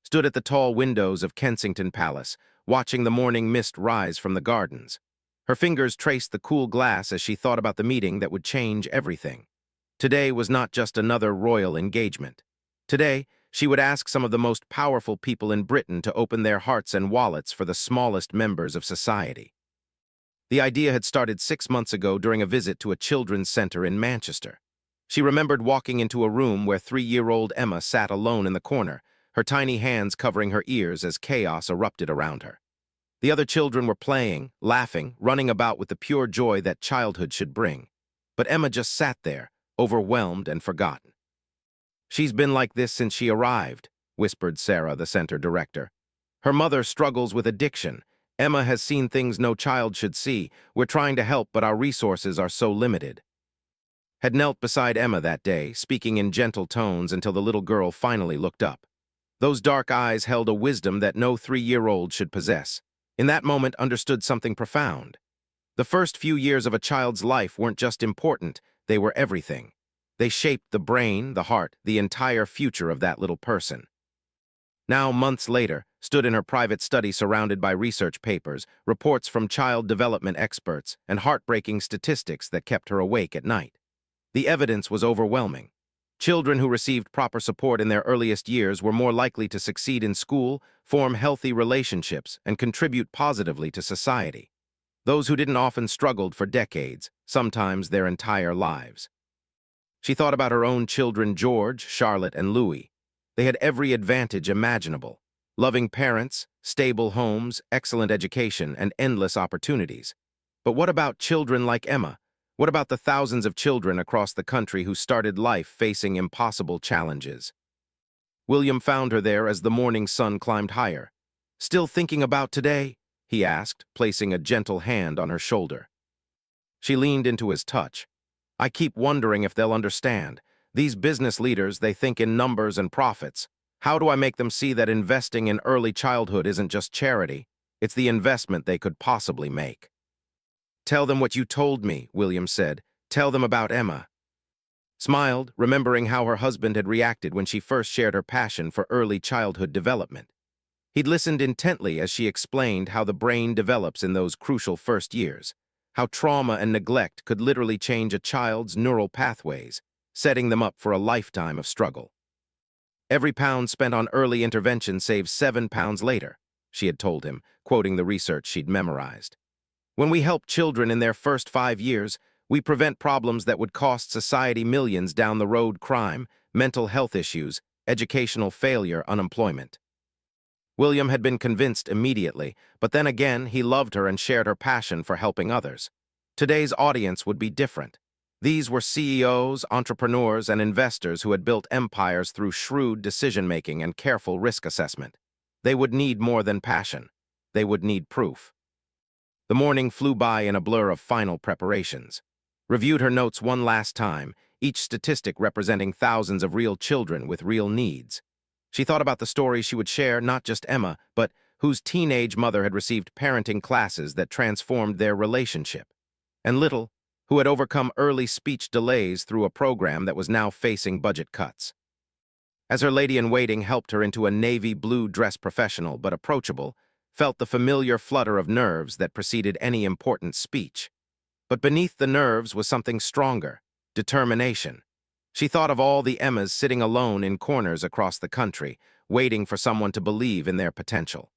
stood at the tall windows of Kensington Palace, watching the morning mist rise from the gardens. Her fingers traced the cool glass as she thought about the meeting that would change everything. Today was not just another royal engagement. Today, she would ask some of the most powerful people in Britain to open their hearts and wallets for the smallest members of society. The idea had started 6 months ago during a visit to a children's center in Manchester. She remembered walking into a room where 3-year-old Emma sat alone in the corner, her tiny hands covering her ears as chaos erupted around her. The other children were playing, laughing, running about with the pure joy that childhood should bring. But Emma just sat there, overwhelmed and forgotten. "She's been like this since she arrived," whispered Sarah, the center director. "Her mother struggles with addiction. Emma has seen things no child should see. We're trying to help, but our resources are so limited." Had knelt beside Emma that day, speaking in gentle tones until the little girl finally looked up. Those dark eyes held a wisdom that no 3-year-old should possess. In that moment, understood something profound. The first few years of a child's life weren't just important, they were everything. They shaped the brain, the heart, the entire future of that little person. Now, months later, stood in her private study surrounded by research papers, reports from child development experts, and heartbreaking statistics that kept her awake at night. The evidence was overwhelming. Children who received proper support in their earliest years were more likely to succeed in school, form healthy relationships, and contribute positively to society. Those who didn't often struggled for decades, sometimes their entire lives. She thought about her own children, George, Charlotte, and Louis. They had every advantage imaginable: loving parents, stable homes, excellent education, and endless opportunities. But what about children like Emma? What about the thousands of children across the country who started life facing impossible challenges? William found her there as the morning sun climbed higher. "Still thinking about today?" he asked, placing a gentle hand on her shoulder. She leaned into his touch. "I keep wondering if they'll understand. These business leaders, they think in numbers and profits. How do I make them see that investing in early childhood isn't just charity? It's the investment they could possibly make?" "Tell them what you told me," William said. "Tell them about Emma." Smiled, remembering how her husband had reacted when she first shared her passion for early childhood development. He'd listened intently as she explained how the brain develops in those crucial first years, how trauma and neglect could literally change a child's neural pathways, setting them up for a lifetime of struggle. "Every pound spent on early intervention saves 7 pounds later," she had told him, quoting the research she'd memorized. "When we help children in their first 5 years, we prevent problems that would cost society millions down the road: crime, mental health issues, educational failure, unemployment." William had been convinced immediately, but then again he loved her and shared her passion for helping others. Today's audience would be different. These were CEOs, entrepreneurs, and investors who had built empires through shrewd decision-making and careful risk assessment. They would need more than passion. They would need proof. The morning flew by in a blur of final preparations. Reviewed her notes one last time, each statistic representing thousands of real children with real needs. She thought about the stories she would share, not just Emma, but whose teenage mother had received parenting classes that transformed their relationship, and Little, who had overcome early speech delays through a program that was now facing budget cuts. As her lady-in-waiting helped her into a navy blue dress, professional but approachable, felt the familiar flutter of nerves that preceded any important speech. But beneath the nerves was something stronger: determination. She thought of all the Emmas sitting alone in corners across the country, waiting for someone to believe in their potential.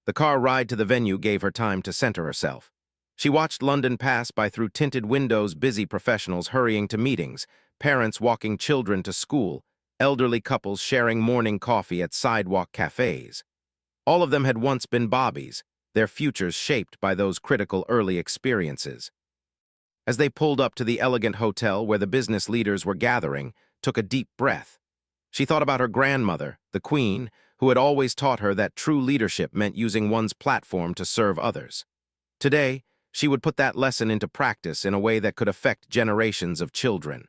The car ride to the venue gave her time to center herself. She watched London pass by through tinted windows, busy professionals hurrying to meetings, parents walking children to school, elderly couples sharing morning coffee at sidewalk cafes. All of them had once been Bobbies, their futures shaped by those critical early experiences. As they pulled up to the elegant hotel where the business leaders were gathering, took a deep breath. She thought about her grandmother, the Queen, who had always taught her that true leadership meant using one's platform to serve others. Today, she would put that lesson into practice in a way that could affect generations of children.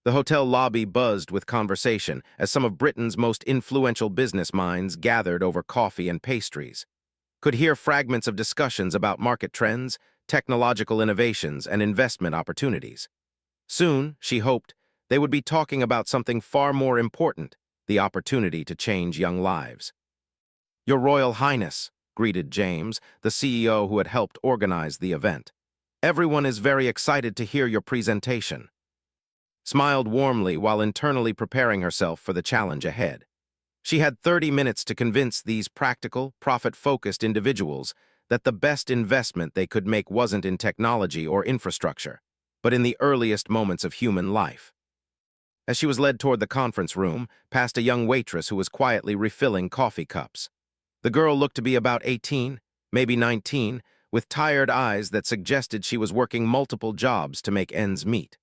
The hotel lobby buzzed with conversation as some of Britain's most influential business minds gathered over coffee and pastries. Could hear fragments of discussions about market trends, technological innovations, and investment opportunities. Soon, she hoped, they would be talking about something far more important: the opportunity to change young lives. "Your Royal Highness," greeted James, the CEO who had helped organize the event. "Everyone is very excited to hear your presentation." Smiled warmly while internally preparing herself for the challenge ahead. She had 30 minutes to convince these practical, profit-focused individuals that the best investment they could make wasn't in technology or infrastructure, but in the earliest moments of human life. As she was led toward the conference room, past a young waitress who was quietly refilling coffee cups. The girl looked to be about 18, maybe 19, with tired eyes that suggested she was working multiple jobs to make ends meet.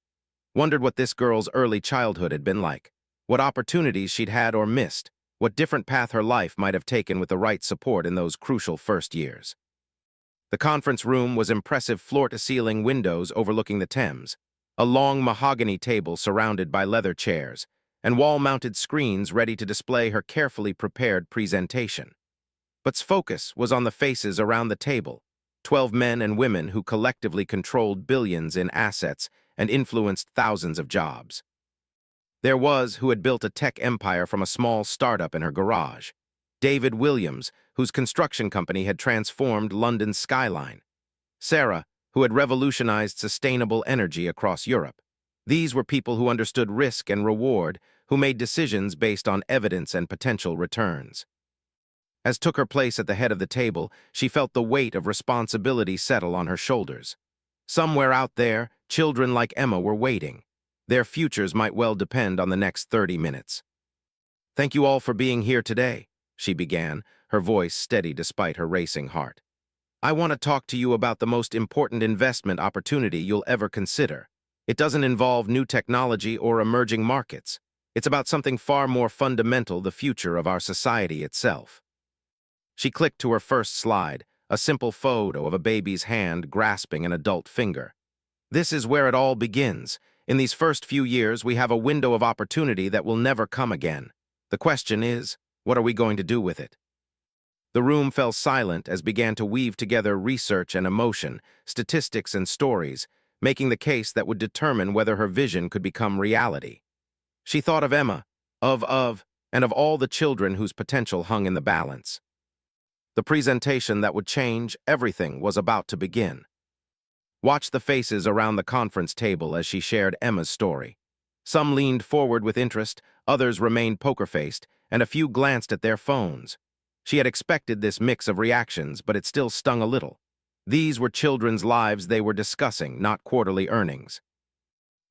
Wondered what this girl's early childhood had been like, what opportunities she'd had or missed, what different path her life might have taken with the right support in those crucial first years. The conference room was impressive floor-to-ceiling windows overlooking the Thames, a long mahogany table surrounded by leather chairs, and wall-mounted screens ready to display her carefully prepared presentation. But focus was on the faces around the table, 12 men and women who collectively controlled billions in assets and influenced thousands of jobs. There was who had built a tech empire from a small startup in her garage. David Williams, whose construction company had transformed London's skyline. Sarah, who had revolutionized sustainable energy across Europe. These were people who understood risk and reward, who made decisions based on evidence and potential returns. As took her place at the head of the table, she felt the weight of responsibility settle on her shoulders. Somewhere out there, children like Emma were waiting. Their futures might well depend on the next 30 minutes. "Thank you all for being here today," she began, her voice steady despite her racing heart. "I want to talk to you about the most important investment opportunity you'll ever consider. It doesn't involve new technology or emerging markets. It's about something far more fundamental, the future of our society itself." She clicked to her first slide, a simple photo of a baby's hand grasping an adult finger. "This is where it all begins. In these first few years, we have a window of opportunity that will never come again. The question is, what are we going to do with it?" The room fell silent as began to weave together research and emotion, statistics and stories, making the case that would determine whether her vision could become reality. She thought of Emma, and of all the children whose potential hung in the balance. The presentation that would change everything was about to begin. Watch the faces around the conference table as she shared Emma's story. Some leaned forward with interest, others remained poker-faced, and a few glanced at their phones. She had expected this mix of reactions, but it still stung a little. These were children's lives they were discussing, not quarterly earnings.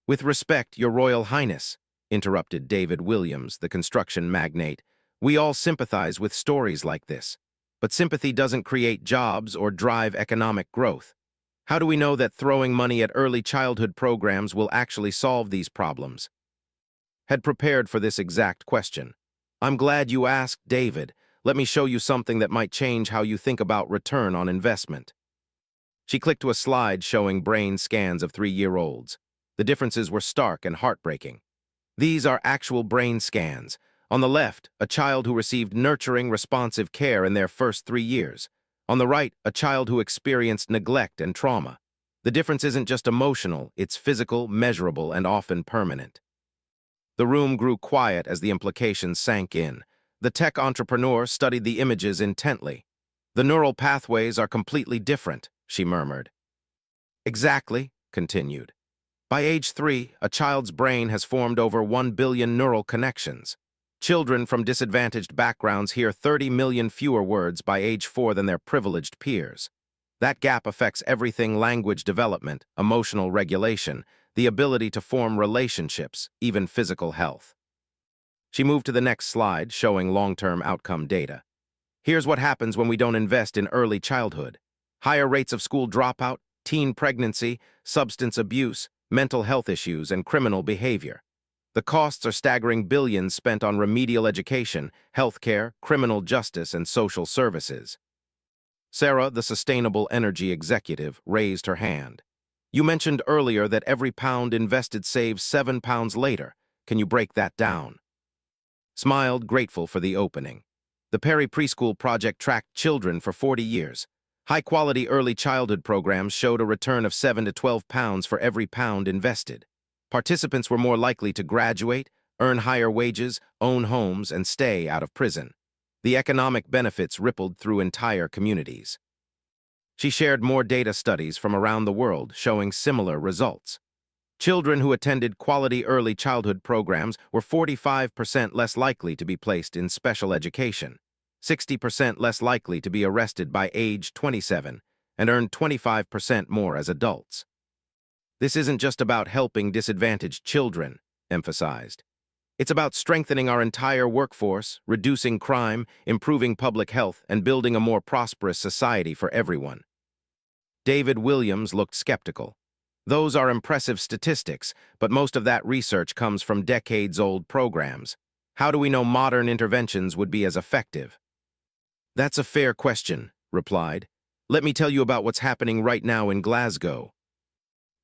"With respect, Your Royal Highness," interrupted David Williams, the construction magnate, "we all sympathize with stories like this. But sympathy doesn't create jobs or drive economic growth. How do we know that throwing money at early childhood programs will actually solve these problems?" Had prepared for this exact question. "I'm glad you asked, David. Let me show you something that might change how you think about return on investment." She clicked to a slide showing brain scans of 3-year-olds. The differences were stark and heartbreaking. These are actual brain scans. On the left, a child who received nurturing, responsive care in their first 3 years. On the right, a child who experienced neglect and trauma. The difference isn't just emotional, it's physical, measurable, and often permanent. The room grew quiet as the implications sank in. The tech entrepreneur studied the images intently. "The neural pathways are completely different," she murmured. "Exactly," continued. "By age 3, a child's brain has formed over 1 billion neural connections. Children from disadvantaged backgrounds hear 30 million fewer words by age 4 than their privileged peers. That gap affects everything: language development, emotional regulation, the ability to form relationships, even physical health." She moved to the next slide, showing long-term outcome data. "Here's what happens when we don't invest in early childhood. Higher rates of school dropout, teen pregnancy, substance abuse, mental health issues, and criminal behavior. The costs are staggering: billions spent on remedial education, healthcare, criminal justice, and social services." Sarah, the sustainable energy executive, raised her hand. "You mentioned earlier that every pound invested saves 7 pounds later. Can you break that down?" Smiled, grateful for the opening. "The Perry Preschool Project tracked children for 40 years. High-quality early childhood programs showed a return of 7 to 12 pounds for every pound invested. Participants were more likely to graduate, earn higher wages, own homes, and stay out of prison. The economic benefits rippled through entire communities. She shared more data studies from around the world showing similar results. Children who attended quality early childhood programs were 45% less likely to be placed in special education, 60% less likely to be arrested by age 27, and earned 25% more as adults. This isn't just about helping disadvantaged children, emphasized. It's about strengthening our entire workforce, reducing crime, improving public health, and building a more prosperous society for everyone. David Williams looked skeptical. Those are impressive statistics, but most of that research comes from decades-old programs. How do we know modern interventions would be as effective? That's a fair question, replied. Let me tell you about what's happening right now in Glasgow.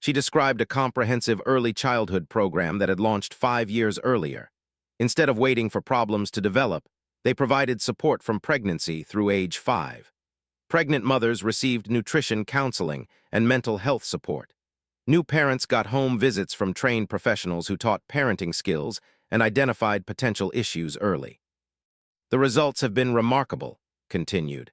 She described a comprehensive early childhood program that had launched 5 years earlier. Instead of waiting for problems to develop, they provided support from pregnancy through age 5. Pregnant mothers received nutrition counseling and mental health support. New parents got home visits from trained professionals who taught parenting skills and identified potential issues early. The results have been remarkable, continued.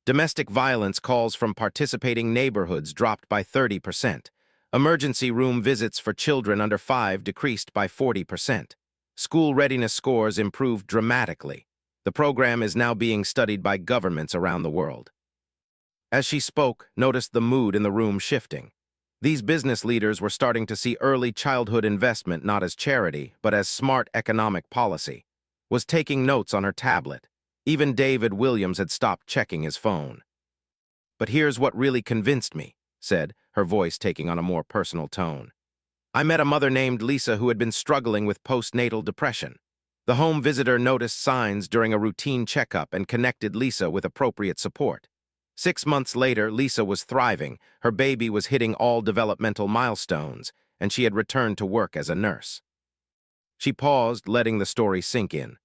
Domestic violence calls from participating neighborhoods dropped by 30%. Emergency room visits for children under 5 decreased by 40%. School readiness scores improved dramatically. The program is now being studied by governments around the world. As she spoke, noticed the mood in the room shifting. These business leaders were starting to see early childhood investment not as charity, but as smart economic policy. Was taking notes on her tablet. Even David Williams had stopped checking his phone. But here's what really convinced me, said, her voice taking on a more personal tone. I met a mother named Lisa who had been struggling with postnatal depression. The home visitor noticed signs during a routine checkup and connected Lisa with appropriate support. 6 months later, Lisa was thriving, her baby was hitting all developmental milestones, and she had returned to work as a nurse. She paused, letting the story sink in.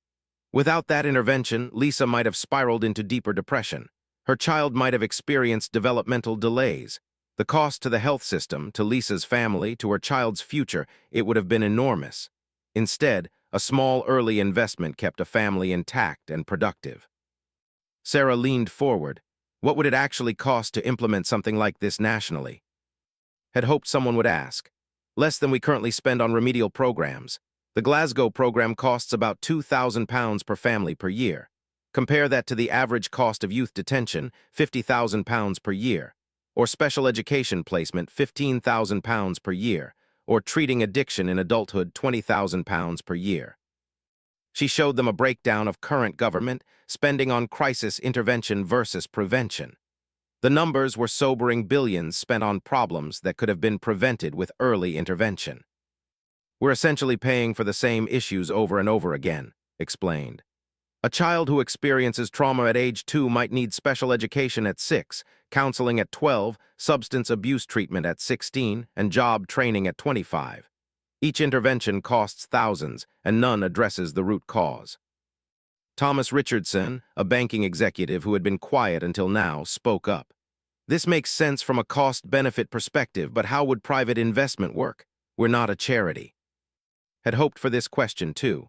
Without that intervention, Lisa might have spiraled into deeper depression. Her child might have experienced developmental delays. The cost to the health system, to Lisa's family, to her child's future, it would have been enormous. Instead, a small early investment kept a family intact and productive. Sarah leaned forward. What would it actually cost to implement something like this nationally? Had hoped someone would ask. Less than we currently spend on remedial programs. The Glasgow program costs about £2,000 per family per year. Compare that to the average cost of youth detention, £50,000 per year, or special education placement, £15,000 per year, or treating addiction in adulthood, £20,000 per year. She showed them a breakdown of current government spending on crisis intervention versus prevention. The numbers were sobering: billions spent on problems that could have been prevented with early intervention. We're essentially paying for the same issues over and over again, explained. A child who experiences trauma at age 2 might need special education at 6, counseling at 12, substance abuse treatment at 16, and job training at 25. Each intervention costs thousands, and none addresses the root cause. Thomas Richardson, a banking executive who had been quiet until now, spoke up. This makes sense from a cost-benefit perspective, but how would private investment work? We're not a charity. Had hoped for this question, too.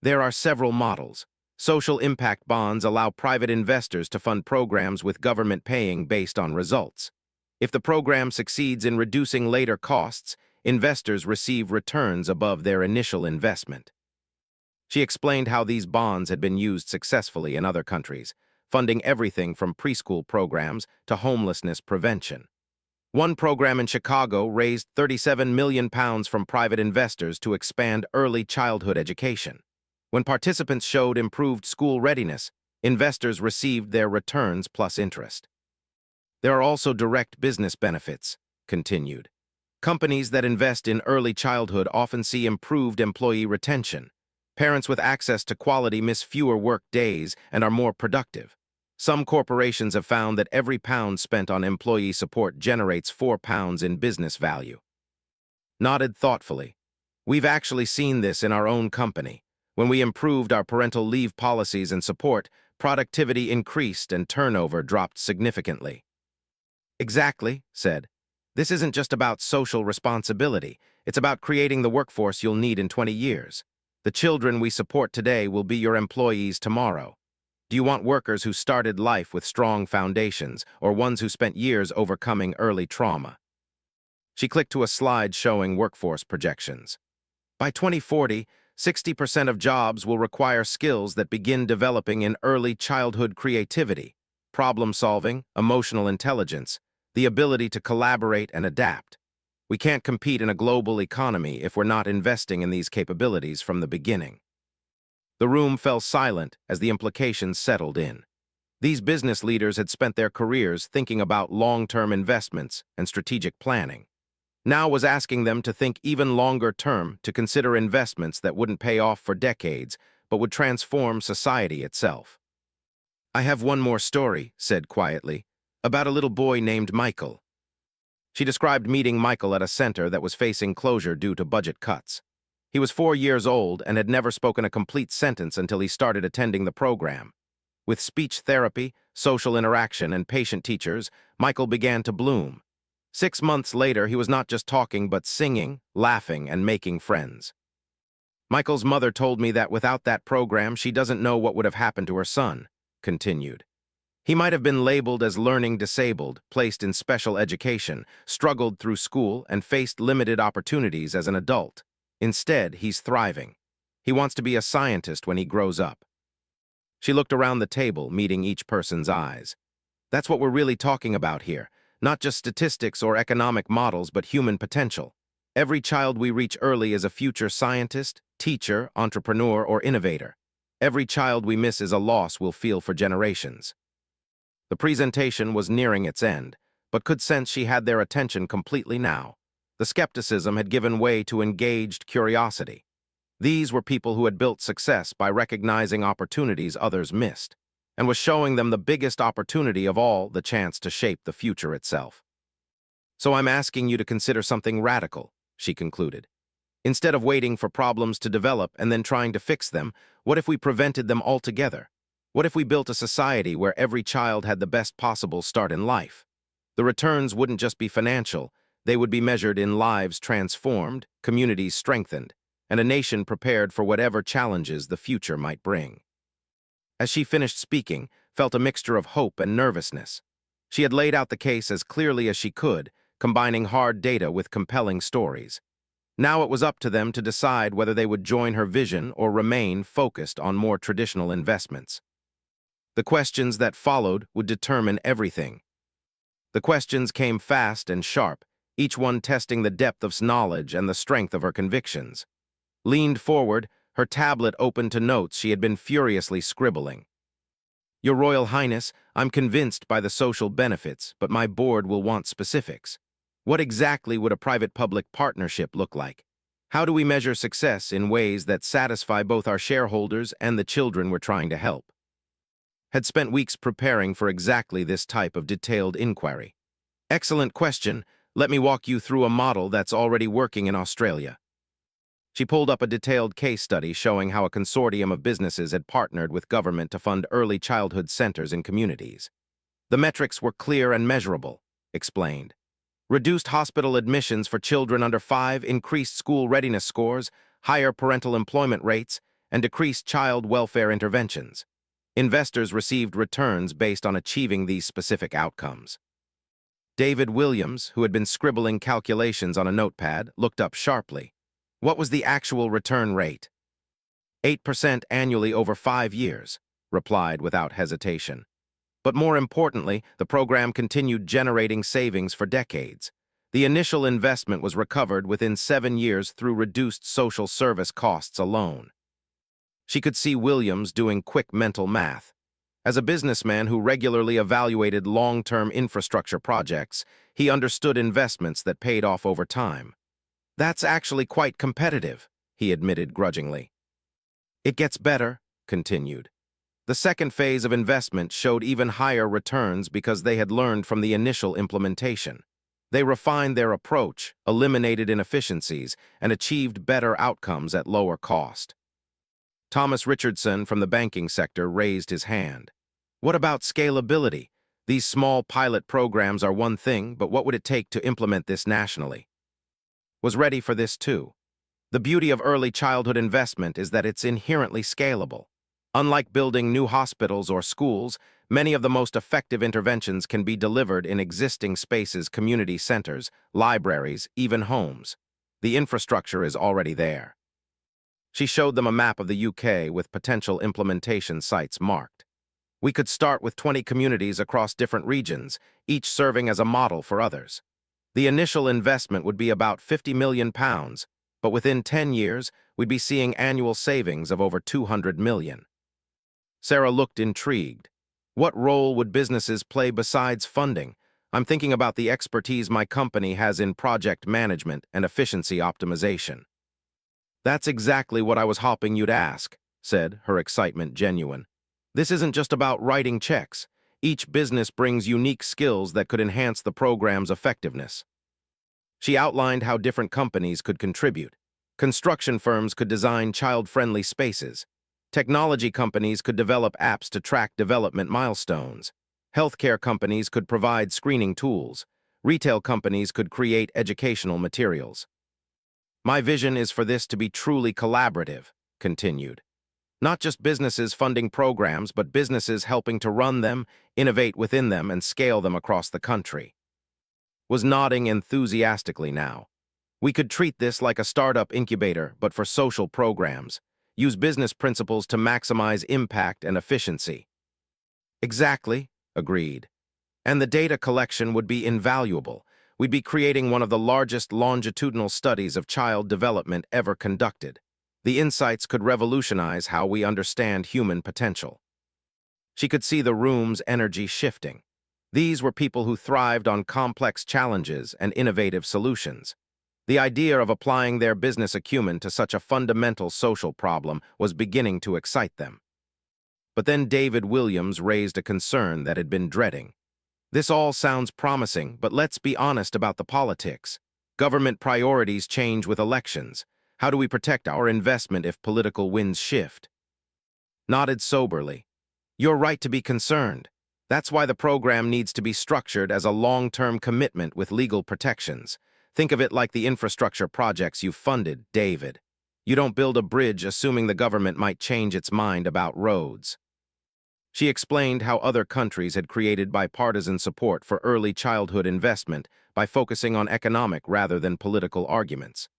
There are several models. Social impact bonds allow private investors to fund programs with government paying based on results. If the program succeeds in reducing later costs, investors receive returns above their initial investment. She explained how these bonds had been used successfully in other countries, funding everything from preschool programs to homelessness prevention. One program in Chicago raised £37 million from private investors to expand early childhood education. When participants showed improved school readiness, investors received their returns plus interest. There are also direct business benefits, continued. Companies that invest in early childhood often see improved employee retention. Parents with access to quality miss fewer work days and are more productive. Some corporations have found that every pound spent on employee support generates £4 in business value. Nodded thoughtfully. We've actually seen this in our own company. When we improved our parental leave policies and support, productivity increased and turnover dropped significantly. Exactly, said. This isn't just about social responsibility. It's about creating the workforce you'll need in 20 years. The children we support today will be your employees tomorrow. Do you want workers who started life with strong foundations, or ones who spent years overcoming early trauma? She clicked to a slide showing workforce projections. By 2040, 60% of jobs will require skills that begin developing in early childhood creativity, problem solving, emotional intelligence, the ability to collaborate and adapt. We can't compete in a global economy if we're not investing in these capabilities from the beginning. The room fell silent as the implications settled in. These business leaders had spent their careers thinking about long-term investments and strategic planning. Now was asking them to think even longer term, to consider investments that wouldn't pay off for decades, but would transform society itself. "I have one more story," said quietly, "about a little boy named Michael." She described meeting Michael at a center that was facing closure due to budget cuts. He was 4 years old and had never spoken a complete sentence until he started attending the program. With speech therapy, social interaction, and patient teachers, Michael began to bloom. 6 months later, he was not just talking, but singing, laughing, and making friends. "Michael's mother told me that without that program, she doesn't know what would have happened to her son," continued. "He might have been labeled as learning disabled, placed in special education, struggled through school, and faced limited opportunities as an adult. Instead, he's thriving. He wants to be a scientist when he grows up." She looked around the table, meeting each person's eyes. "That's what we're really talking about here. Not just statistics or economic models, but human potential. Every child we reach early is a future scientist, teacher, entrepreneur, or innovator. Every child we miss is a loss we'll feel for generations." The presentation was nearing its end, but could sense she had their attention completely now. The skepticism had given way to engaged curiosity. These were people who had built success by recognizing opportunities others missed, and was showing them the biggest opportunity of all, the chance to shape the future itself. "So I'm asking you to consider something radical," she concluded. "Instead of waiting for problems to develop and then trying to fix them, what if we prevented them altogether? What if we built a society where every child had the best possible start in life? The returns wouldn't just be financial, they would be measured in lives transformed, communities strengthened, and a nation prepared for whatever challenges the future might bring." As she finished speaking, felt a mixture of hope and nervousness. She had laid out the case as clearly as she could, combining hard data with compelling stories. Now it was up to them to decide whether they would join her vision or remain focused on more traditional investments. The questions that followed would determine everything. The questions came fast and sharp, each one testing the depth of knowledge and the strength of her convictions. Leaned forward, her tablet open to notes she had been furiously scribbling. "Your Royal Highness, I'm convinced by the social benefits, but my board will want specifics. What exactly would a private-public partnership look like? How do we measure success in ways that satisfy both our shareholders and the children we're trying to help?" Had spent weeks preparing for exactly this type of detailed inquiry. "Excellent question. Let me walk you through a model that's already working in Australia." She pulled up a detailed case study showing how a consortium of businesses had partnered with government to fund early childhood centers in communities. "The metrics were clear and measurable," explained. "Reduced hospital admissions for children under 5, increased school readiness scores, higher parental employment rates, and decreased child welfare interventions. Investors received returns based on achieving these specific outcomes." David Williams, who had been scribbling calculations on a notepad, looked up sharply. "What was the actual return rate?" 8% annually over 5 years, replied without hesitation. But more importantly, the program continued generating savings for decades. The initial investment was recovered within 7 years through reduced social service costs alone. She could see Williams doing quick mental math. As a businessman who regularly evaluated long-term infrastructure projects, he understood investments that paid off over time. "That's actually quite competitive," he admitted grudgingly. "It gets better," continued. "The second phase of investment showed even higher returns because they had learned from the initial implementation. They refined their approach, eliminated inefficiencies, and achieved better outcomes at lower cost." Thomas Richardson from the banking sector raised his hand. "What about scalability? These small pilot programs are one thing, but what would it take to implement this nationally?" Was ready for this too. The beauty of early childhood investment is that it's inherently scalable. Unlike building new hospitals or schools, many of the most effective interventions can be delivered in existing spaces, community centers, libraries, even homes. The infrastructure is already there. She showed them a map of the UK with potential implementation sites marked. We could start with 20 communities across different regions, each serving as a model for others. The initial investment would be about £50 million, but within 10 years, we'd be seeing annual savings of over 200 million. Sarah looked intrigued. What role would businesses play besides funding? I'm thinking about the expertise my company has in project management and efficiency optimization. That's exactly what I was hoping you'd ask, said, her excitement genuine. This isn't just about writing checks. Each business brings unique skills that could enhance the program's effectiveness. She outlined how different companies could contribute. Construction firms could design child-friendly spaces. Technology companies could develop apps to track development milestones. Healthcare companies could provide screening tools. Retail companies could create educational materials. My vision is for this to be truly collaborative, continued. Not just businesses funding programs, but businesses helping to run them, innovate within them, and scale them across the country. Was nodding enthusiastically now. We could treat this like a startup incubator, but for social programs. Use business principles to maximize impact and efficiency. Exactly, agreed. And the data collection would be invaluable. We'd be creating one of the largest longitudinal studies of child development ever conducted. The insights could revolutionize how we understand human potential. She could see the room's energy shifting. These were people who thrived on complex challenges and innovative solutions. The idea of applying their business acumen to such a fundamental social problem was beginning to excite them. But then David Williams raised a concern that had been dreading. This all sounds promising, but let's be honest about the politics. Government priorities change with elections. How do we protect our investment if political winds shift? Nodded soberly. You're right to be concerned. That's why the program needs to be structured as a long-term commitment with legal protections. Think of it like the infrastructure projects you've funded, David. You don't build a bridge assuming the government might change its mind about roads. She explained how other countries had created bipartisan support for early childhood investment by focusing on economic rather than political arguments.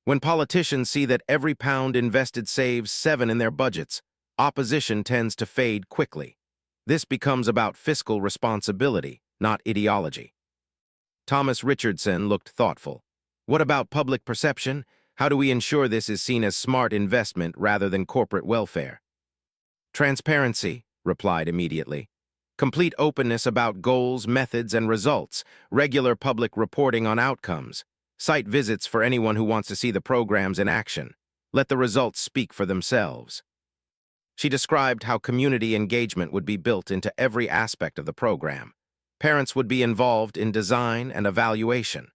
When politicians see that every pound invested saves 7 in their budgets, opposition tends to fade quickly. This becomes about fiscal responsibility, not ideology. Thomas Richardson looked thoughtful. What about public perception? How do we ensure this is seen as smart investment rather than corporate welfare? Transparency, replied immediately. Complete openness about goals, methods, and results, regular public reporting on outcomes, site visits for anyone who wants to see the programs in action. Let the results speak for themselves. She described how community engagement would be built into every aspect of the program. Parents would be involved in design and evaluation.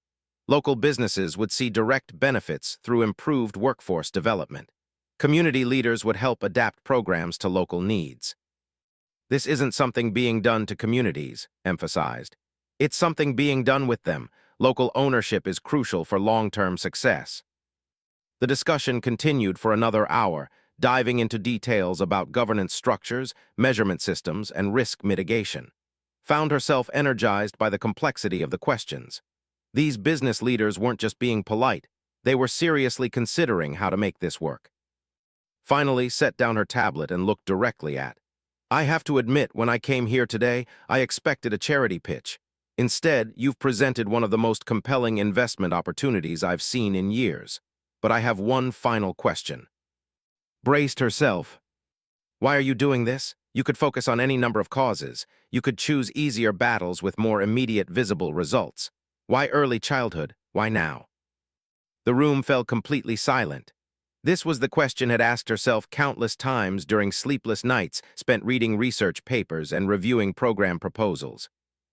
Local businesses would see direct benefits through improved workforce development. Community leaders would help adapt programs to local needs. This isn't something being done to communities, emphasized. It's something being done with them. Local ownership is crucial for long-term success. The discussion continued for another hour, diving into details about governance structures, measurement systems, and risk mitigation. Found herself energized by the complexity of the questions. These business leaders weren't just being polite, they were seriously considering how to make this work. Finally, set down her tablet and looked directly at. I have to admit, when I came here today, I expected a charity pitch. Instead, you've presented one of the most compelling investment opportunities I've seen in years. But I have one final question. Braced herself. Why are you doing this? You could focus on any number of causes. You could choose easier battles with more immediate visible results. Why early childhood? Why now? The room fell completely silent. This was the question had asked herself countless times during sleepless nights spent reading research papers and reviewing program proposals.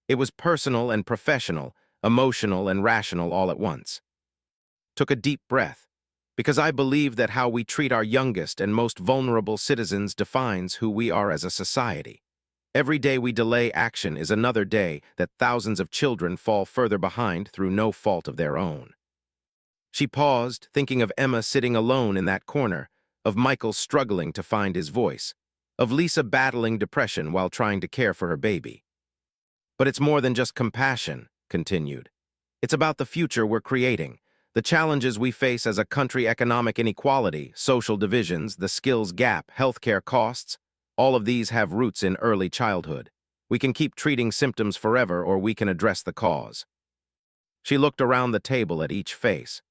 It was personal and professional, emotional and rational all at once. Took a deep breath, because I believe that how we treat our youngest and most vulnerable citizens defines who we are as a society. Every day we delay action is another day that thousands of children fall further behind through no fault of their own. She paused, thinking of Emma sitting alone in that corner, of Michael struggling to find his voice, of Lisa battling depression while trying to care for her baby. But it's more than just compassion, continued. It's about the future we're creating, the challenges we face as a country: economic inequality, social divisions, the skills gap, healthcare costs. All of these have roots in early childhood. We can keep treating symptoms forever, or we can address the cause. She looked around the table at each face.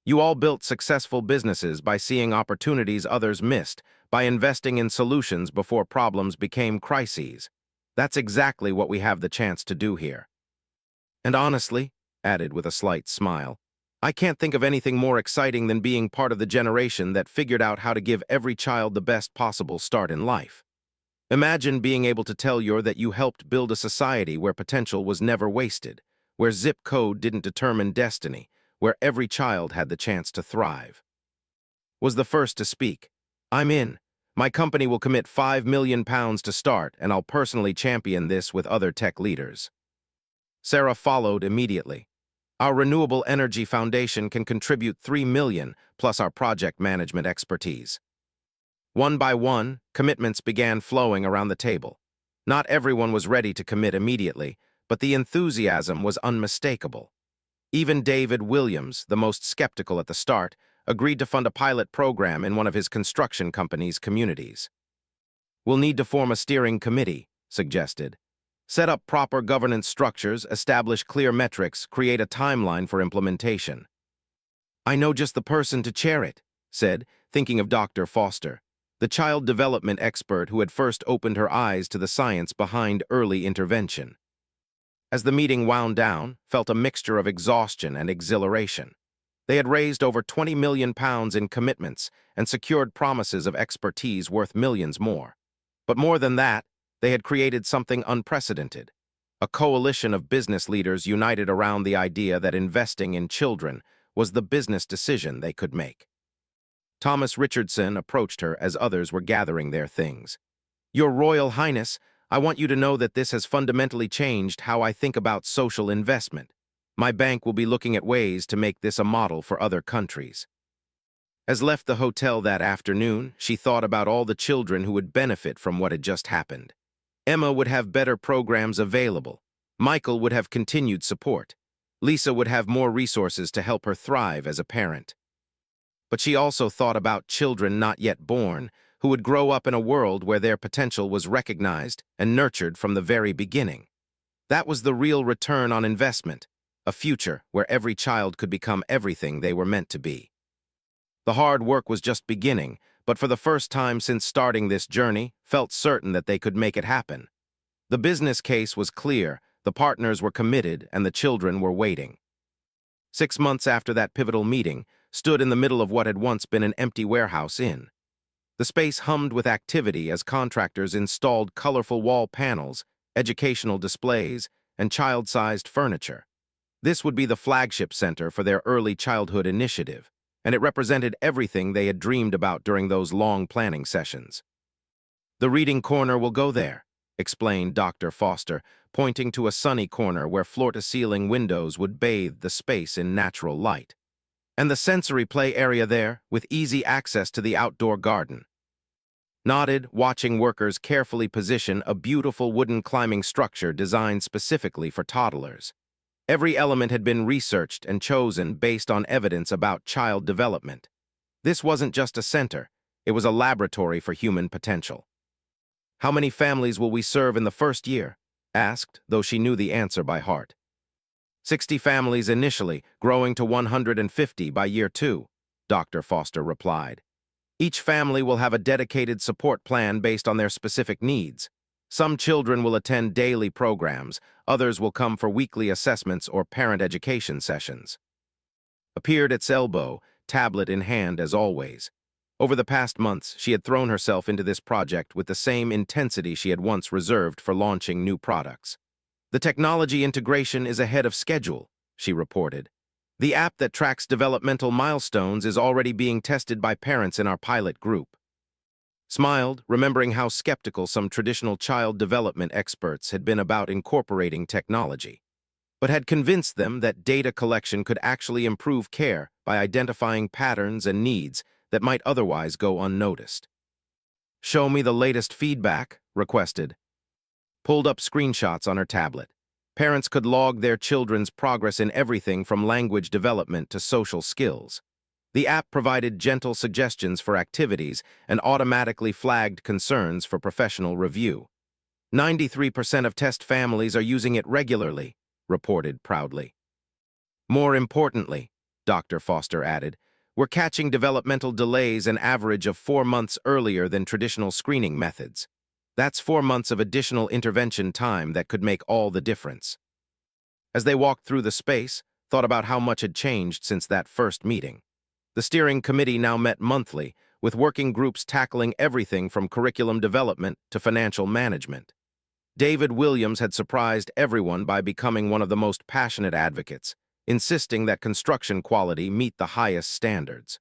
You all built successful businesses by seeing opportunities others missed, by investing in solutions before problems became crises. That's exactly what we have the chance to do here. And honestly, added with a slight smile, I can't think of anything more exciting than being part of the generation that figured out how to give every child the best possible start in life. Imagine being able to tell that you helped build a society where potential was never wasted, where zip code didn't determine destiny, where every child had the chance to thrive. Was the first to speak. I'm in. My company will commit £5 million to start, and I'll personally champion this with other tech leaders. Sarah followed immediately. Our Renewable Energy Foundation can contribute $3 million, plus our project management expertise. One by one, commitments began flowing around the table. Not everyone was ready to commit immediately, but the enthusiasm was unmistakable. Even David Williams, the most skeptical at the start, agreed to fund a pilot program in one of his construction company's communities. We'll need to form a steering committee, suggested. Set up proper governance structures, establish clear metrics, create a timeline for implementation. I know just the person to chair it, said, thinking of Dr. Foster, the child development expert who had first opened her eyes to the science behind early intervention. As the meeting wound down, felt a mixture of exhaustion and exhilaration. They had raised over £20 million in commitments and secured promises of expertise worth millions more. But more than that, they had created something unprecedented. A coalition of business leaders united around the idea that investing in children was the business decision they could make. Thomas Richardson approached her as others were gathering their things. Your Royal Highness, I want you to know that this has fundamentally changed how I think about social investment. My bank will be looking at ways to make this a model for other countries. As left the hotel that afternoon, she thought about all the children who would benefit from what had just happened. Emma would have better programs available. Michael would have continued support. Lisa would have more resources to help her thrive as a parent. But she also thought about children not yet born, who would grow up in a world where their potential was recognized and nurtured from the very beginning. That was the real return on investment, a future where every child could become everything they were meant to be. The hard work was just beginning, but for the first time since starting this journey, felt certain that they could make it happen. The business case was clear, the partners were committed, and the children were waiting. 6 months after that pivotal meeting, stood in the middle of what had once been an empty warehouse inn. The space hummed with activity as contractors installed colorful wall panels, educational displays, and child-sized furniture. This would be the flagship center for their early childhood initiative, and it represented everything they had dreamed about during those long planning sessions. The reading corner will go there, explained Dr. Foster, pointing to a sunny corner where floor-to-ceiling windows would bathe the space in natural light. And the sensory play area there, with easy access to the outdoor garden. Nodded, watching workers carefully position a beautiful wooden climbing structure designed specifically for toddlers. Every element had been researched and chosen based on evidence about child development. This wasn't just a center, it was a laboratory for human potential. How many families will we serve in the first year? Asked, though she knew the answer by heart. 60 families initially, growing to 150 by year 2, Dr. Foster replied. Each family will have a dedicated support plan based on their specific needs. Some children will attend daily programs, others will come for weekly assessments or parent education sessions. Appeared at elbow, tablet in hand as always. Over the past months, she had thrown herself into this project with the same intensity she had once reserved for launching new products. The technology integration is ahead of schedule, she reported. The app that tracks developmental milestones is already being tested by parents in our pilot group. Smiled, remembering how skeptical some traditional child development experts had been about incorporating technology. but had convinced them that data collection could actually improve care by identifying patterns and needs that might otherwise go unnoticed. "Show me the latest feedback," requested. Pulled up screenshots on her tablet. Parents could log their children's progress in everything from language development to social skills. The app provided gentle suggestions for activities and automatically flagged concerns for professional review. 93% of test families are using it regularly, reported proudly. "More importantly," Dr. Foster added, "we're catching developmental delays an average of 4 months earlier than traditional screening methods. That's 4 months of additional intervention time that could make all the difference." As they walked through the space, thought about how much had changed since that first meeting. The steering committee now met monthly, with working groups tackling everything from curriculum development to financial management. David Williams had surprised everyone by becoming one of the most passionate advocates, insisting that construction quality meet the highest standards.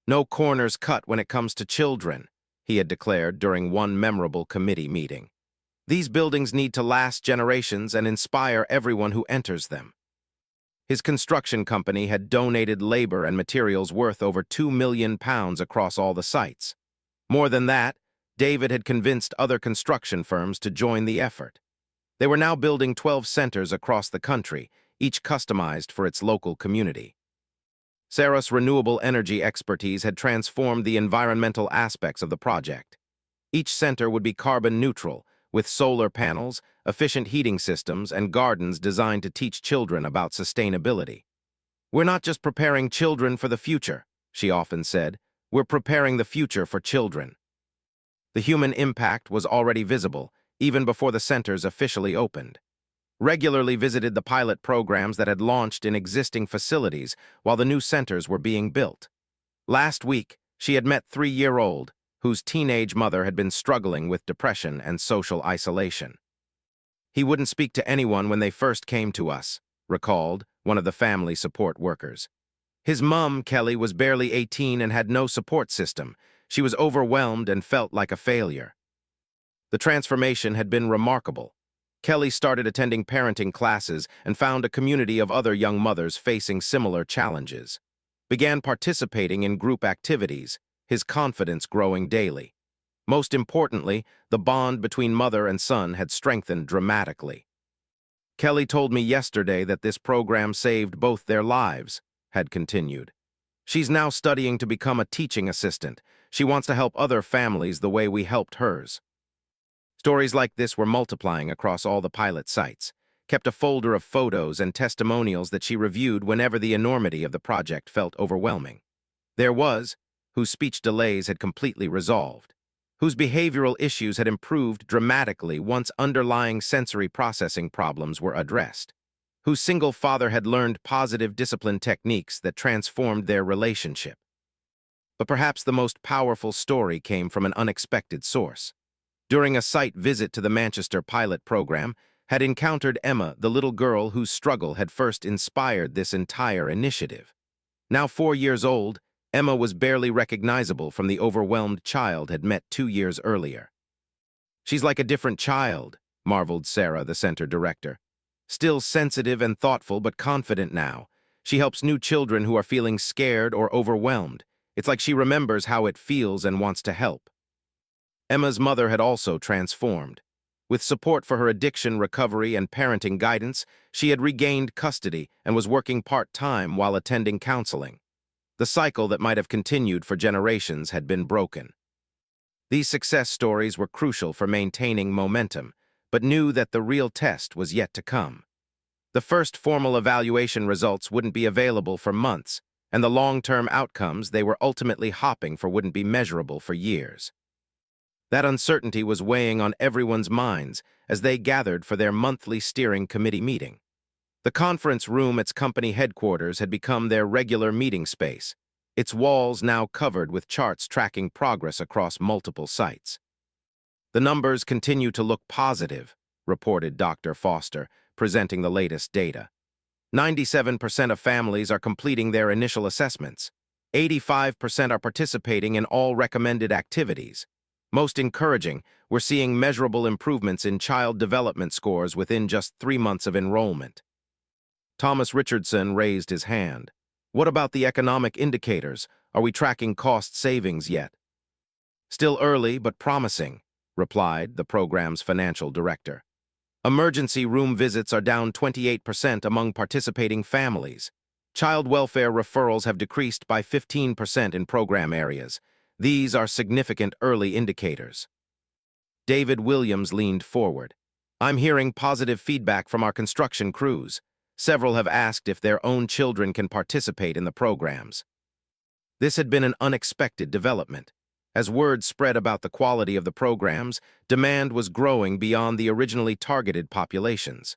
"No corners cut when it comes to children," he had declared during one memorable committee meeting. "These buildings need to last generations and inspire everyone who enters them." His construction company had donated labor and materials worth over £2 million across all the sites. More than that, David had convinced other construction firms to join the effort. They were now building 12 centers across the country, each customized for its local community. Sarah's renewable energy expertise had transformed the environmental aspects of the project. Each center would be carbon neutral, with solar panels, efficient heating systems, and gardens designed to teach children about sustainability. "We're not just preparing children for the future," she often said. "We're preparing the future for children." The human impact was already visible, even before the centers officially opened. Regularly visited the pilot programs that had launched in existing facilities while the new centers were being built. Last week, she had met 3-year-old, whose teenage mother had been struggling with depression and social isolation. "He wouldn't speak to anyone when they first came to us," recalled one of the family support workers. "His mum, Kelly, was barely 18 and had no support system. She was overwhelmed and felt like a failure." The transformation had been remarkable. Kelly started attending parenting classes and found a community of other young mothers facing similar challenges. Began participating in group activities, his confidence growing daily. Most importantly, the bond between mother and son had strengthened dramatically. "Kelly told me yesterday that this program saved both their lives," had continued. "She's now studying to become a teaching assistant. She wants to help other families the way we helped hers." Stories like this were multiplying across all the pilot sites, kept a folder of photos and testimonials that she reviewed whenever the enormity of the project felt overwhelming. There was, whose speech delays had completely resolved, whose behavioral issues had improved dramatically once underlying sensory processing problems were addressed, whose single father had learned positive discipline techniques that transformed their relationship. But perhaps the most powerful story came from an unexpected source. During a site visit to the Manchester pilot program, had encountered Emma, the little girl whose struggle had first inspired this entire initiative. Now 4 years old, Emma was barely recognizable from the overwhelmed child had met 2 years earlier. "She's like a different child," marveled Sarah, the center director. "Still sensitive and thoughtful, but confident now. She helps new children who are feeling scared or overwhelmed. It's like she remembers how it feels and wants to help." Emma's mother had also transformed. With support for her addiction recovery and parenting guidance, she had regained custody and was working part-time while attending counseling. The cycle that might have continued for generations had been broken. These success stories were crucial for maintaining momentum, but knew that the real test was yet to come. The first formal evaluation results wouldn't be available for months, and the long-term outcomes they were ultimately hoping for wouldn't be measurable for years. That uncertainty was weighing on everyone's minds as they gathered for their monthly steering committee meeting. The conference room at its company headquarters had become their regular meeting space, its walls now covered with charts tracking progress across multiple sites. "The numbers continue to look positive," reported Dr. Foster, presenting the latest data. 97% of families are completing their initial assessments. 85% are participating in all recommended activities. Most encouraging, we're seeing measurable improvements in child development scores within just 3 months of enrollment. Thomas Richardson raised his hand. What about the economic indicators? Are we tracking cost savings yet? Still early, but promising, replied the program's financial director. Emergency room visits are down 28% among participating families. Child welfare referrals have decreased by 15% in program areas. These are significant early indicators. David Williams leaned forward. I'm hearing positive feedback from our construction crews. Several have asked if their own children can participate in the programs. This had been an unexpected development. As word spread about the quality of the programs, demand was growing beyond the originally targeted populations.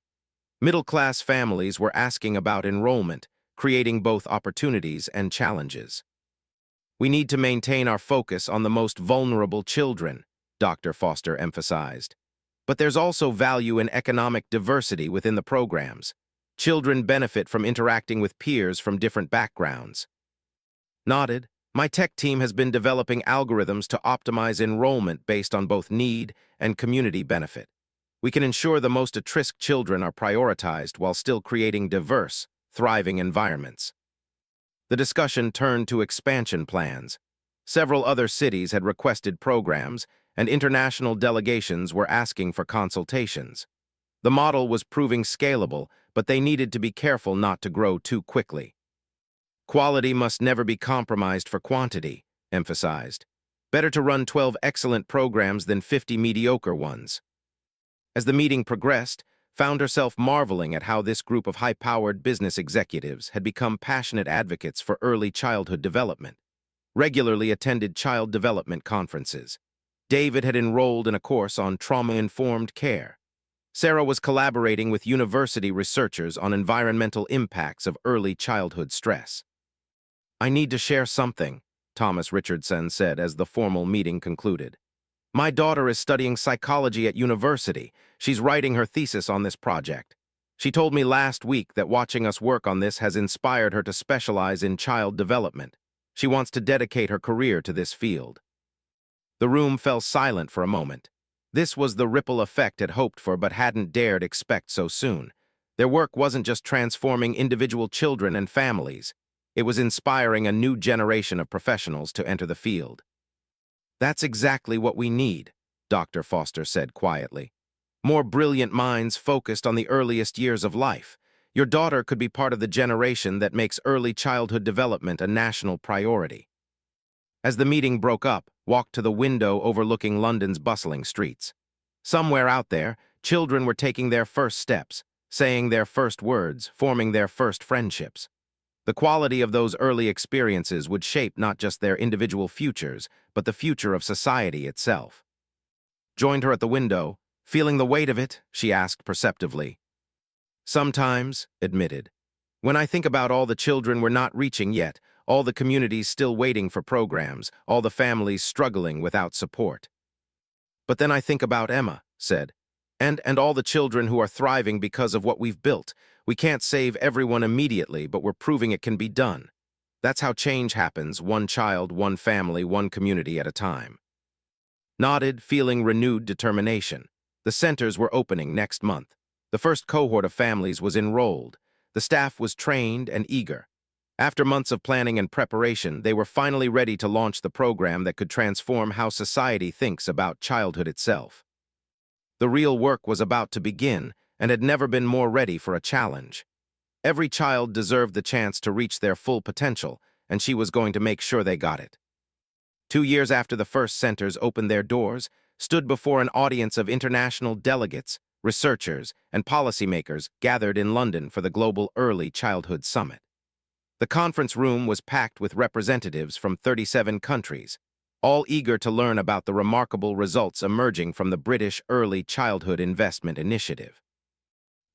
Middle-class families were asking about enrollment, creating both opportunities and challenges. We need to maintain our focus on the most vulnerable children, Dr. Foster emphasized. But there's also value in economic diversity within the programs. Children benefit from interacting with peers from different backgrounds. Nodded. My tech team has been developing algorithms to optimize enrollment based on both need and community benefit. We can ensure the most at-risk children are prioritized while still creating diverse, thriving environments. The discussion turned to expansion plans. Several other cities had requested programs, and international delegations were asking for consultations. The model was proving scalable, but they needed to be careful not to grow too quickly. Quality must never be compromised for quantity, emphasized. Better to run 12 excellent programs than 50 mediocre ones. As the meeting progressed, found herself marveling at how this group of high-powered business executives had become passionate advocates for early childhood development. Regularly attended child development conferences. David had enrolled in a course on trauma-informed care. Sarah was collaborating with university researchers on environmental impacts of early childhood stress. I need to share something, Thomas Richardson said as the formal meeting concluded. My daughter is studying psychology at university. She's writing her thesis on this project. She told me last week that watching us work on this has inspired her to specialize in child development. She wants to dedicate her career to this field. The room fell silent for a moment. This was the ripple effect it hoped for but hadn't dared expect so soon. Their work wasn't just transforming individual children and families. It was inspiring a new generation of professionals to enter the field. That's exactly what we need, Dr. Foster said quietly. More brilliant minds focused on the earliest years of life. Your daughter could be part of the generation that makes early childhood development a national priority. As the meeting broke up, walked to the window overlooking London's bustling streets. Somewhere out there, children were taking their first steps, saying their first words, forming their first friendships. The quality of those early experiences would shape not just their individual futures, but the future of society itself. Joined her at the window. Feeling the weight of it, she asked perceptively. Sometimes, admitted. When I think about all the children we're not reaching yet, all the communities still waiting for programs, all the families struggling without support. But then I think about Emma, said, and all the children who are thriving because of what we've built. We can't save everyone immediately, but we're proving it can be done. That's how change happens, one child, one family, one community at a time. Nodded, feeling renewed determination. The centers were opening next month. The first cohort of families was enrolled. The staff was trained and eager. After months of planning and preparation, they were finally ready to launch the program that could transform how society thinks about childhood itself. The real work was about to begin and had never been more ready for a challenge. Every child deserved the chance to reach their full potential, and she was going to make sure they got it. 2 years after the first centers opened their doors, stood before an audience of international delegates, researchers, and policymakers gathered in London for the Global Early Childhood Summit. The conference room was packed with representatives from 37 countries, all eager to learn about the remarkable results emerging from the British Early Childhood Investment Initiative.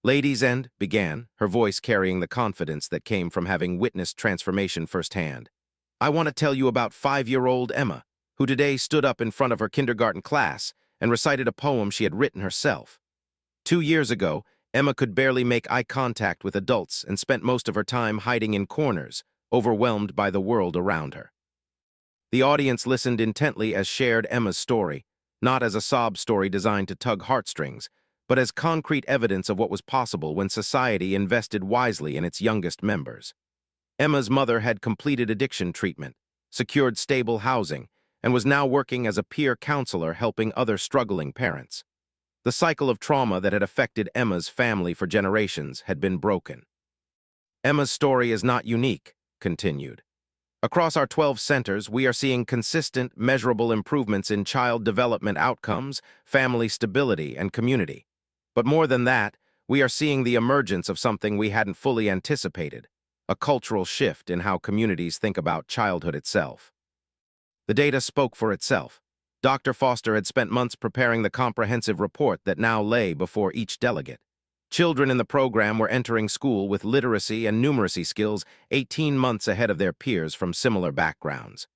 Ladies and, began, her voice carrying the confidence that came from having witnessed transformation firsthand. I want to tell you about 5-year-old Emma, who today stood up in front of her kindergarten class and recited a poem she had written herself. 2 years ago, Emma could barely make eye contact with adults and spent most of her time hiding in corners, overwhelmed by the world around her. The audience listened intently as shared Emma's story, not as a sob story designed to tug heartstrings, but as concrete evidence of what was possible when society invested wisely in its youngest members. Emma's mother had completed addiction treatment, secured stable housing, and was now working as a peer counselor helping other struggling parents. The cycle of trauma that had affected Emma's family for generations had been broken. Emma's story is not unique, continued. Across our 12 centers, we are seeing consistent, measurable improvements in child development outcomes, family stability, and community. But more than that, we are seeing the emergence of something we hadn't fully anticipated, a cultural shift in how communities think about childhood itself. The data spoke for itself. Dr. Foster had spent months preparing the comprehensive report that now lay before each delegate. Children in the program were entering school with literacy and numeracy skills 18 months ahead of their peers from similar backgrounds.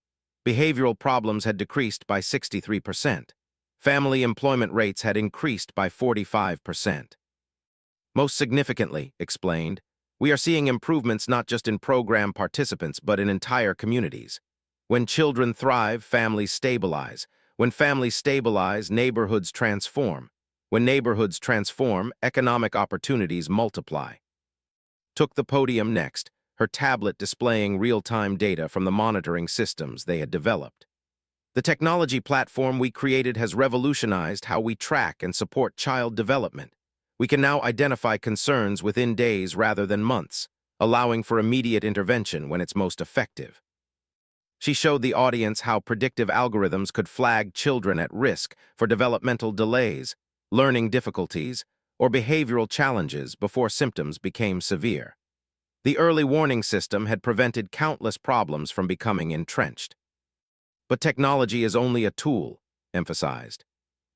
Behavioral problems had decreased by 63%. Family employment rates had increased by 45%. Most significantly, explained, we are seeing improvements not just in program participants but in entire communities. When children thrive, families stabilize. When families stabilize, neighborhoods transform. When neighborhoods transform, economic opportunities multiply. Took the podium next, her tablet displaying real-time data from the monitoring systems they had developed. The technology platform we created has revolutionized how we track and support child development. We can now identify concerns within days rather than months, allowing for immediate intervention when it's most effective. She showed the audience how predictive algorithms could flag children at risk for developmental delays, learning difficulties, or behavioral challenges before symptoms became severe. The early warning system had prevented countless problems from becoming entrenched. But technology is only a tool, emphasized.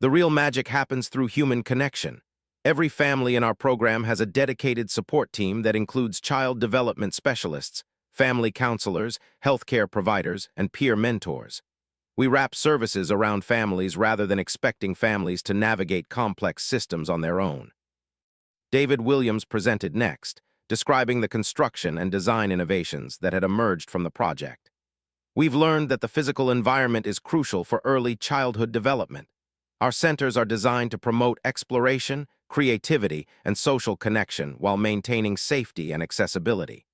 The real magic happens through human connection. Every family in our program has a dedicated support team that includes child development specialists, family counselors, healthcare providers, and peer mentors. We wrap services around families rather than expecting families to navigate complex systems on their own. David Williams presented next, describing the construction and design innovations that had emerged from the project. We've learned that the physical environment is crucial for early childhood development. Our centers are designed to promote exploration, creativity, and social connection while maintaining safety and accessibility.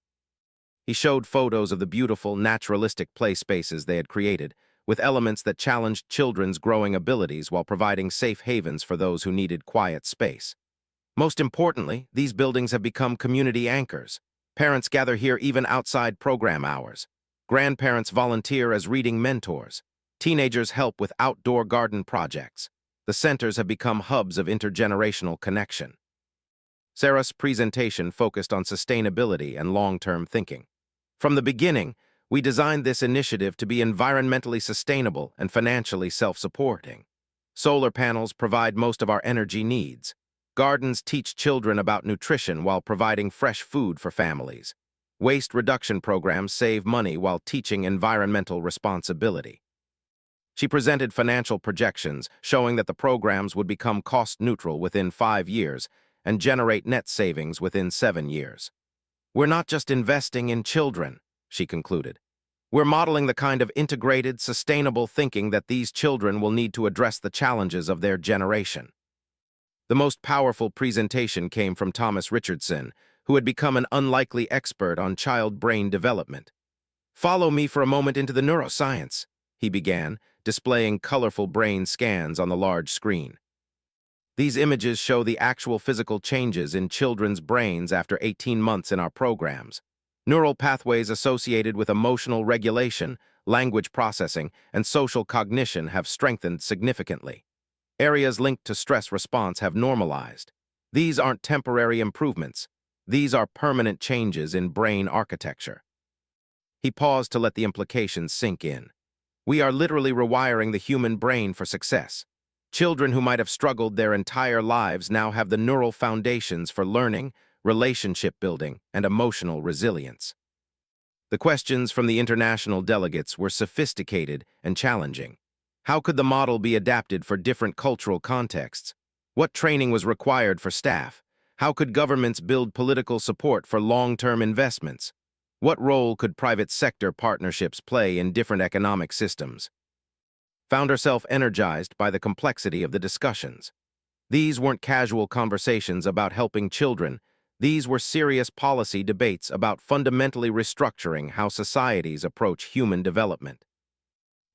He showed photos of the beautiful, naturalistic play spaces they had created, with elements that challenged children's growing abilities while providing safe havens for those who needed quiet space. Most importantly, these buildings have become community anchors. Parents gather here even outside program hours. Grandparents volunteer as reading mentors. Teenagers help with outdoor garden projects. The centers have become hubs of intergenerational connection. Sarah's presentation focused on sustainability and long-term thinking. From the beginning, we designed this initiative to be environmentally sustainable and financially self-supporting. Solar panels provide most of our energy needs. Gardens teach children about nutrition while providing fresh food for families. Waste reduction programs save money while teaching environmental responsibility. She presented financial projections showing that the programs would become cost-neutral within 5 years and generate net savings within 7 years. We're not just investing in children, she concluded. We're modeling the kind of integrated, sustainable thinking that these children will need to address the challenges of their generation. The most powerful presentation came from Thomas Richardson, who had become an unlikely expert on child brain development. "Follow me for a moment into the neuroscience," he began, displaying colorful brain scans on the large screen. These images show the actual physical changes in children's brains after 18 months in our programs. Neural pathways associated with emotional regulation, language processing, and social cognition have strengthened significantly. Areas linked to stress response have normalized. These aren't temporary improvements. These are permanent changes in brain architecture. He paused to let the implications sink in. We are literally rewiring the human brain for success. Children who might have struggled their entire lives now have the neural foundations for learning, relationship building, and emotional resilience. The questions from the international delegates were sophisticated and challenging. How could the model be adapted for different cultural contexts? What training was required for staff? How could governments build political support for long-term investments? What role could private sector partnerships play in different economic systems? Found herself energized by the complexity of the discussions. These weren't casual conversations about helping children. These were serious policy debates about fundamentally restructuring how societies approach human development.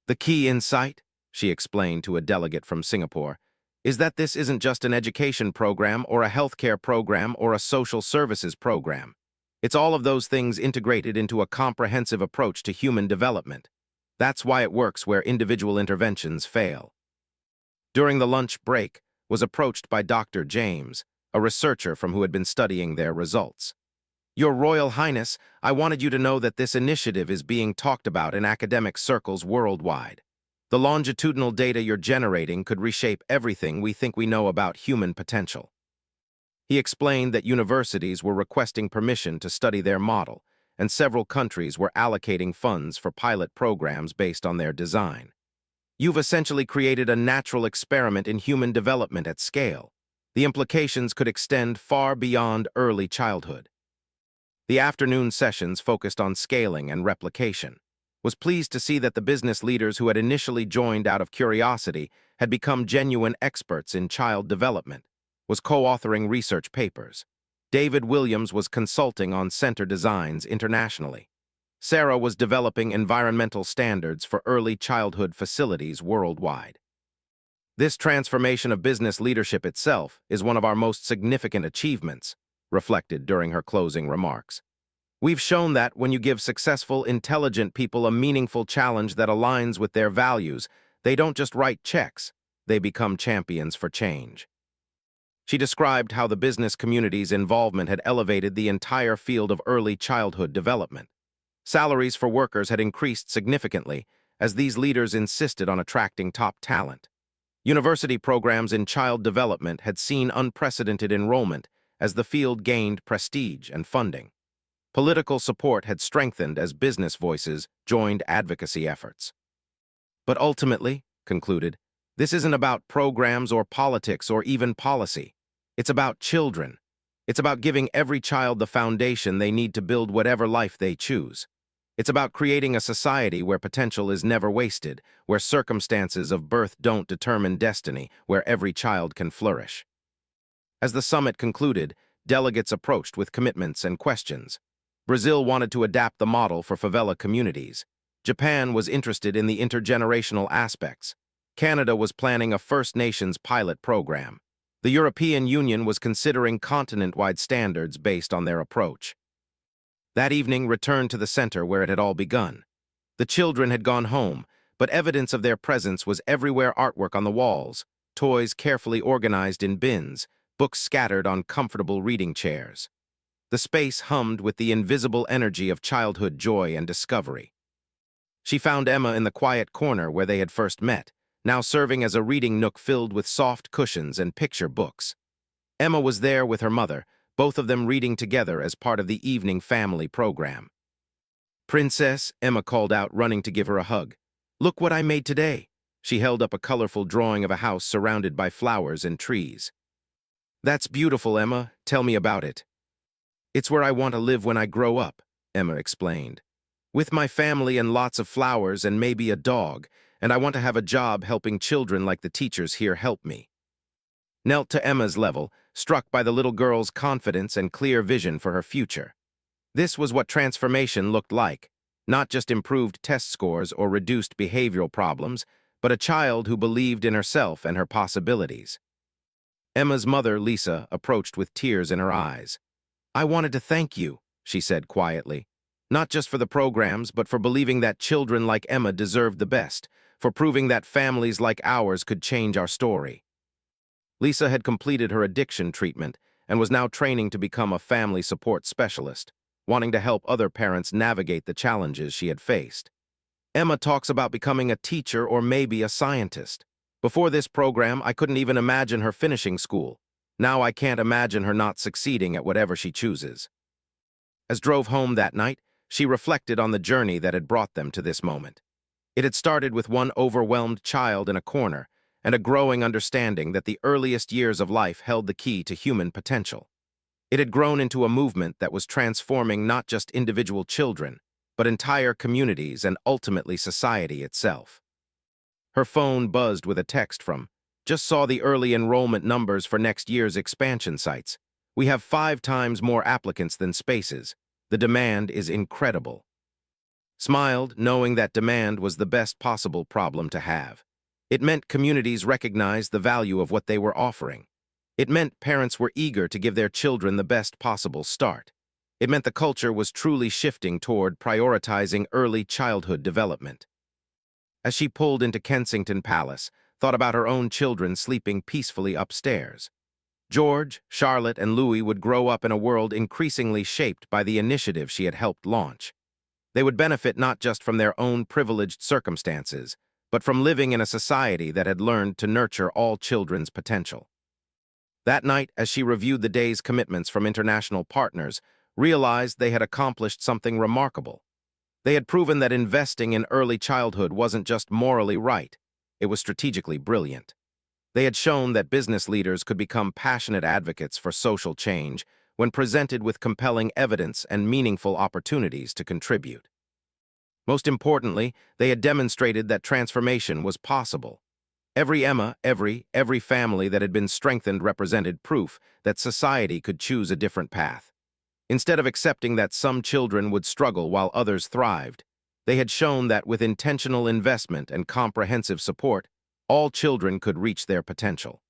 The key insight, she explained to a delegate from Singapore, is that this isn't just an education program or a healthcare program or a social services program. It's all of those things integrated into a comprehensive approach to human development. That's why it works where individual interventions fail. During the lunch break, was approached by Dr. James, a researcher from who had been studying their results. Your Royal Highness, I wanted you to know that this initiative is being talked about in academic circles worldwide. The longitudinal data you're generating could reshape everything we think we know about human potential. He explained that universities were requesting permission to study their model, and several countries were allocating funds for pilot programs based on their design. You've essentially created a natural experiment in human development at scale. The implications could extend far beyond early childhood. The afternoon sessions focused on scaling and replication. Was pleased to see that the business leaders who had initially joined out of curiosity had become genuine experts in child development. Was co-authoring research papers. David Williams was consulting on center designs internationally. Sarah was developing environmental standards for early childhood facilities worldwide. This transformation of business leadership itself is one of our most significant achievements, reflected during her closing remarks. We've shown that when you give successful, intelligent people a meaningful challenge that aligns with their values, they don't just write checks, they become champions for change. She described how the business community's involvement had elevated the entire field of early childhood development. Salaries for workers had increased significantly as these leaders insisted on attracting top talent. University programs in child development had seen unprecedented enrollment as the field gained prestige and funding. Political support had strengthened as business voices joined advocacy efforts. But ultimately, concluded, this isn't about programs or politics or even policy. It's about children. It's about giving every child the foundation they need to build whatever life they choose. It's about creating a society where potential is never wasted, where circumstances of birth don't determine destiny, where every child can flourish. As the summit concluded, delegates approached with commitments and questions. Brazil wanted to adapt the model for favela communities. Japan was interested in the intergenerational aspects. Canada was planning a First Nations pilot program. The European Union was considering continent-wide standards based on their approach. That evening returned to the center where it had all begun. The children had gone home, but evidence of their presence was everywhere: artwork on the walls, toys carefully organized in bins, books scattered on comfortable reading chairs. The space hummed with the invisible energy of childhood joy and discovery. She found Emma in the quiet corner where they had first met, now serving as a reading nook filled with soft cushions and picture books. Emma was there with her mother, both of them reading together as part of the evening family program. "Princess," Emma called out, running to give her a hug. "Look what I made today." She held up a colorful drawing of a house surrounded by flowers and trees. "That's beautiful, Emma. Tell me about it." "It's where I want to live when I grow up," Emma explained. "With my family and lots of flowers and maybe a dog, and I want to have a job helping children like the teachers here help me." Knelt to Emma's level, struck by the little girl's confidence and clear vision for her future. This was what transformation looked like, not just improved test scores or reduced behavioral problems, but a child who believed in herself and her possibilities. Emma's mother, Lisa, approached with tears in her eyes. "I wanted to thank you," she said quietly, "not just for the programs, but for believing that children like Emma deserved the best, for proving that families like ours could change our story." Lisa had completed her addiction treatment and was now training to become a family support specialist, wanting to help other parents navigate the challenges she had faced. Emma talks about becoming a teacher or maybe a scientist. Before this program, I couldn't even imagine her finishing school. Now I can't imagine her not succeeding at whatever she chooses. As drove home that night, she reflected on the journey that had brought them to this moment. It had started with one overwhelmed child in a corner, and a growing understanding that the earliest years of life held the key to human potential. It had grown into a movement that was transforming not just individual children, but entire communities and ultimately society itself. Her phone buzzed with a text from Just saw the early enrollment numbers for next year's expansion sites. We have 5 times more applicants than spaces. The demand is incredible. Smiled, knowing that demand was the best possible problem to have. It meant communities recognized the value of what they were offering. It meant parents were eager to give their children the best possible start. It meant the culture was truly shifting toward prioritizing early childhood development. As she pulled into Kensington Palace, thought about her own children sleeping peacefully upstairs. George, Charlotte, and Louis would grow up in a world increasingly shaped by the initiative she had helped launch. They would benefit not just from their own privileged circumstances, but from living in a society that had learned to nurture all children's potential. That night, as she reviewed the day's commitments from international partners, realized they had accomplished something remarkable. They had proven that investing in early childhood wasn't just morally right, it was strategically brilliant. They had shown that business leaders could become passionate advocates for social change when presented with compelling evidence and meaningful opportunities to contribute. Most importantly, they had demonstrated that transformation was possible. Every Emma, every family that had been strengthened represented proof that society could choose a different path. Instead of accepting that some children would struggle while others thrived, they had shown that with intentional investment and comprehensive support, all children could reach their potential.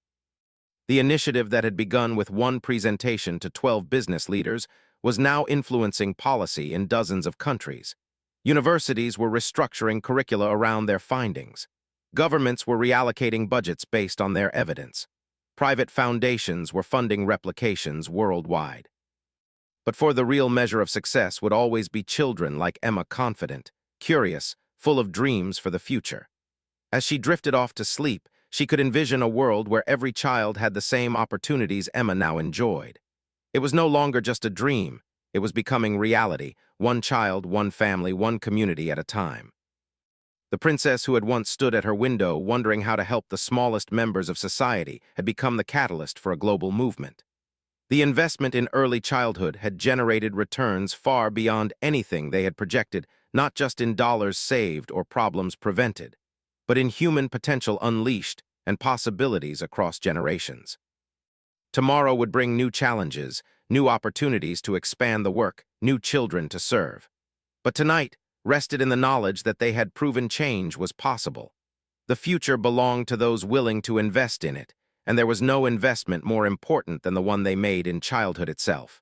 The initiative that had begun with one presentation to 12 business leaders was now influencing policy in dozens of countries. Universities were restructuring curricula around their findings. Governments were reallocating budgets based on their evidence. Private foundations were funding replications worldwide. But for the real measure of success would always be children like Emma, confident, curious, full of dreams for the future. As she drifted off to sleep, she could envision a world where every child had the same opportunities Emma now enjoyed. It was no longer just a dream, it was becoming reality, one child, one family, one community at a time. The princess who had once stood at her window wondering how to help the smallest members of society had become the catalyst for a global movement. The investment in early childhood had generated returns far beyond anything they had projected, not just in dollars saved or problems prevented, but in human potential unleashed and possibilities across generations. Tomorrow would bring new challenges, new opportunities to expand the work, new children to serve. But tonight rested in the knowledge that they had proven change was possible. The future belonged to those willing to invest in it, and there was no investment more important than the one they made in childhood itself.